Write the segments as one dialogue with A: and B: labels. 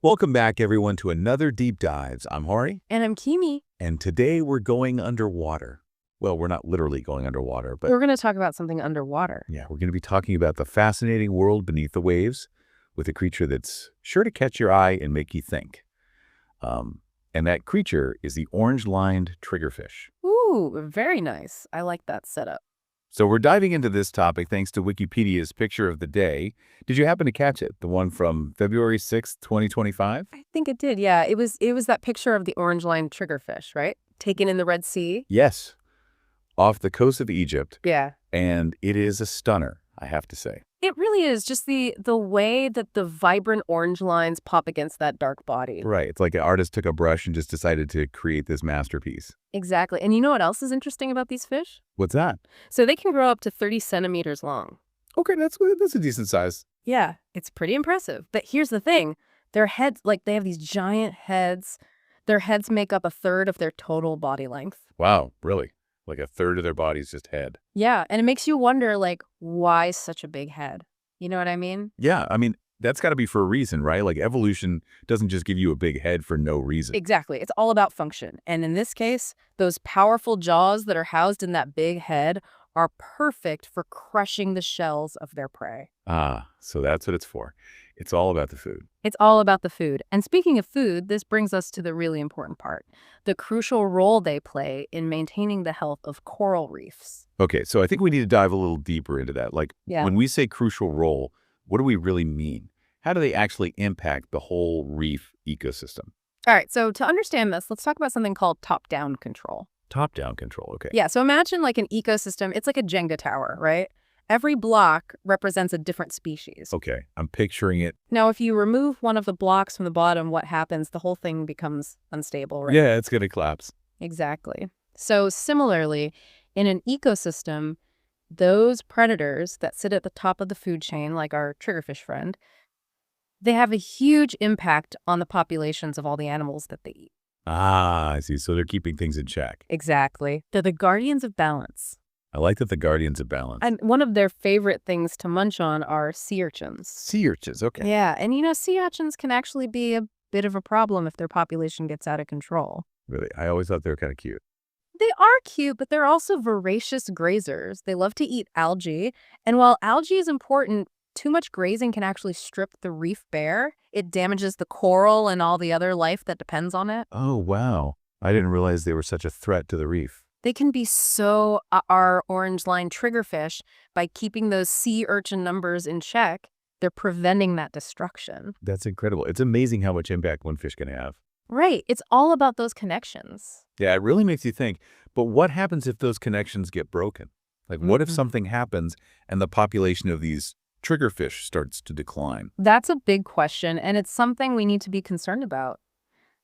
A: Welcome back, everyone, to another Deep Dives. I'm Hari,
B: And I'm Kimi.
A: and today we're going underwater. Well, we're not literally going underwater, but
B: We're going to talk about something underwater.
A: yeah, we're going to be talking about the fascinating world beneath the waves with a creature that's sure to catch your eye and make you think. And that creature is the orange-lined triggerfish.
B: Ooh, very nice. I like that setup.
A: So we're diving into this topic thanks to Wikipedia's picture of the day. Did you happen to catch it? The one from February 6th, 2025?
B: I think it did. Yeah, it was that picture of the orange-lined triggerfish, right? Taken in the Red Sea.
A: Yes, off the coast of Egypt.
B: Yeah.
A: And it is a stunner, I have to say.
B: It really is just the way that the vibrant orange lines pop against that dark body.
A: Right. It's like an artist took a brush and just decided to create this masterpiece.
B: Exactly. And you know what else is interesting about these fish?
A: What's that?
B: So they can grow up to 30 centimeters long.
A: Okay, that's a decent size.
B: Yeah, it's pretty impressive. But here's the thing. Their heads, they have these giant heads. Their heads make up a third of their total body length.
A: Wow, really? Like a third of their body's just head.
B: Yeah, and it makes you wonder, why such a big head? You know what I mean?
A: Yeah, I mean, that's got to be for a reason, right? Like evolution doesn't just give you a big head for no reason.
B: Exactly. It's all about function. And in this case, those powerful jaws that are housed in that big head are perfect for crushing the shells of their prey.
A: Ah, so that's what it's for. It's all about the food.
B: It's all about the food. And speaking of food, this brings us to the really important part, the crucial role they play in maintaining the health of coral reefs.
A: Okay, so I think we need to dive a little deeper into that.
B: Yeah.
A: When we say crucial role, what do we really mean? How do they actually impact the whole reef ecosystem?
B: All right, so to understand this, let's talk about something called top-down control.
A: Top-down control, okay.
B: Yeah, so imagine an ecosystem. It's like a Jenga tower, right? Every block represents a different species.
A: Okay, I'm picturing it.
B: Now, if you remove one of the blocks from the bottom, what happens? The whole thing becomes unstable, right?
A: Yeah, it's going to collapse.
B: Exactly. So similarly, in an ecosystem, those predators that sit at the top of the food chain, like our triggerfish friend, they have a huge impact on the populations of all the animals that they eat.
A: Ah, I see. So they're keeping things in check.
B: Exactly. They're the guardians of balance.
A: I like that the guardians of balance.
B: And one of their favorite things to munch on are sea urchins.
A: Sea urchins, okay.
B: Yeah, and sea urchins can actually be a bit of a problem if their population gets out of control.
A: Really? I always thought they were kind of cute.
B: They are cute, but they're also voracious grazers. They love to eat algae. And while algae is important, too much grazing can actually strip the reef bare. It damages the coral and all the other life that depends on it.
A: Oh, wow. I didn't realize they were such a threat to the reef.
B: They can be so our orange-lined triggerfish, by keeping those sea urchin numbers in check, they're preventing that destruction.
A: That's incredible. It's amazing how much impact one fish can have.
B: Right. It's all about those connections.
A: Yeah, it really makes you think, but what happens if those connections get broken? What if something happens and the population of these triggerfish starts to decline?
B: That's a big question, and it's something we need to be concerned about.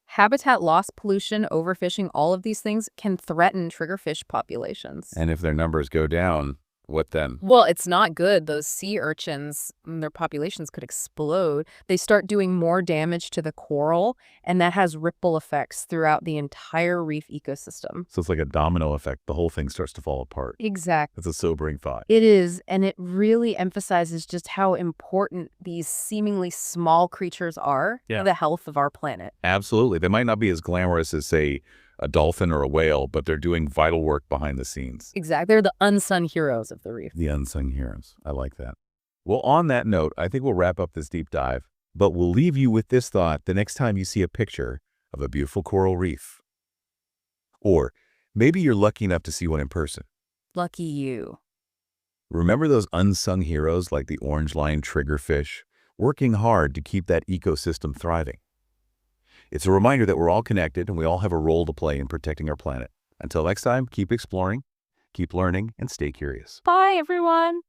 B: Habitat loss, pollution, overfishing, all of these things can threaten triggerfish populations.
A: And if their numbers go down, what then?
B: Well, it's not good. Those sea urchins, their populations could explode. They start doing more damage to the coral, and that has ripple effects throughout the entire reef ecosystem.
A: So it's like a domino effect. The whole thing starts to fall apart.
B: Exactly.
A: That's a sobering thought.
B: It is, and it really emphasizes just how important these seemingly small creatures are
A: Yeah.
B: for the health of our planet.
A: Absolutely. They might not be as glamorous as, say, a dolphin or a whale, but they're doing vital work behind the scenes.
B: Exactly. They're the unsung heroes of the reef.
A: The unsung heroes. I like that. Well, on that note, I think we'll wrap up this deep dive, but we'll leave you with this thought the next time you see a picture of a beautiful coral reef. Or maybe you're lucky enough to see one in person.
B: Lucky you.
A: Remember those unsung heroes like the orange-lined triggerfish, working hard to keep that ecosystem thriving. It's a reminder that we're all connected and we all have a role to play in protecting our planet. Until next time, keep exploring, keep learning, and stay curious.
B: Bye, everyone.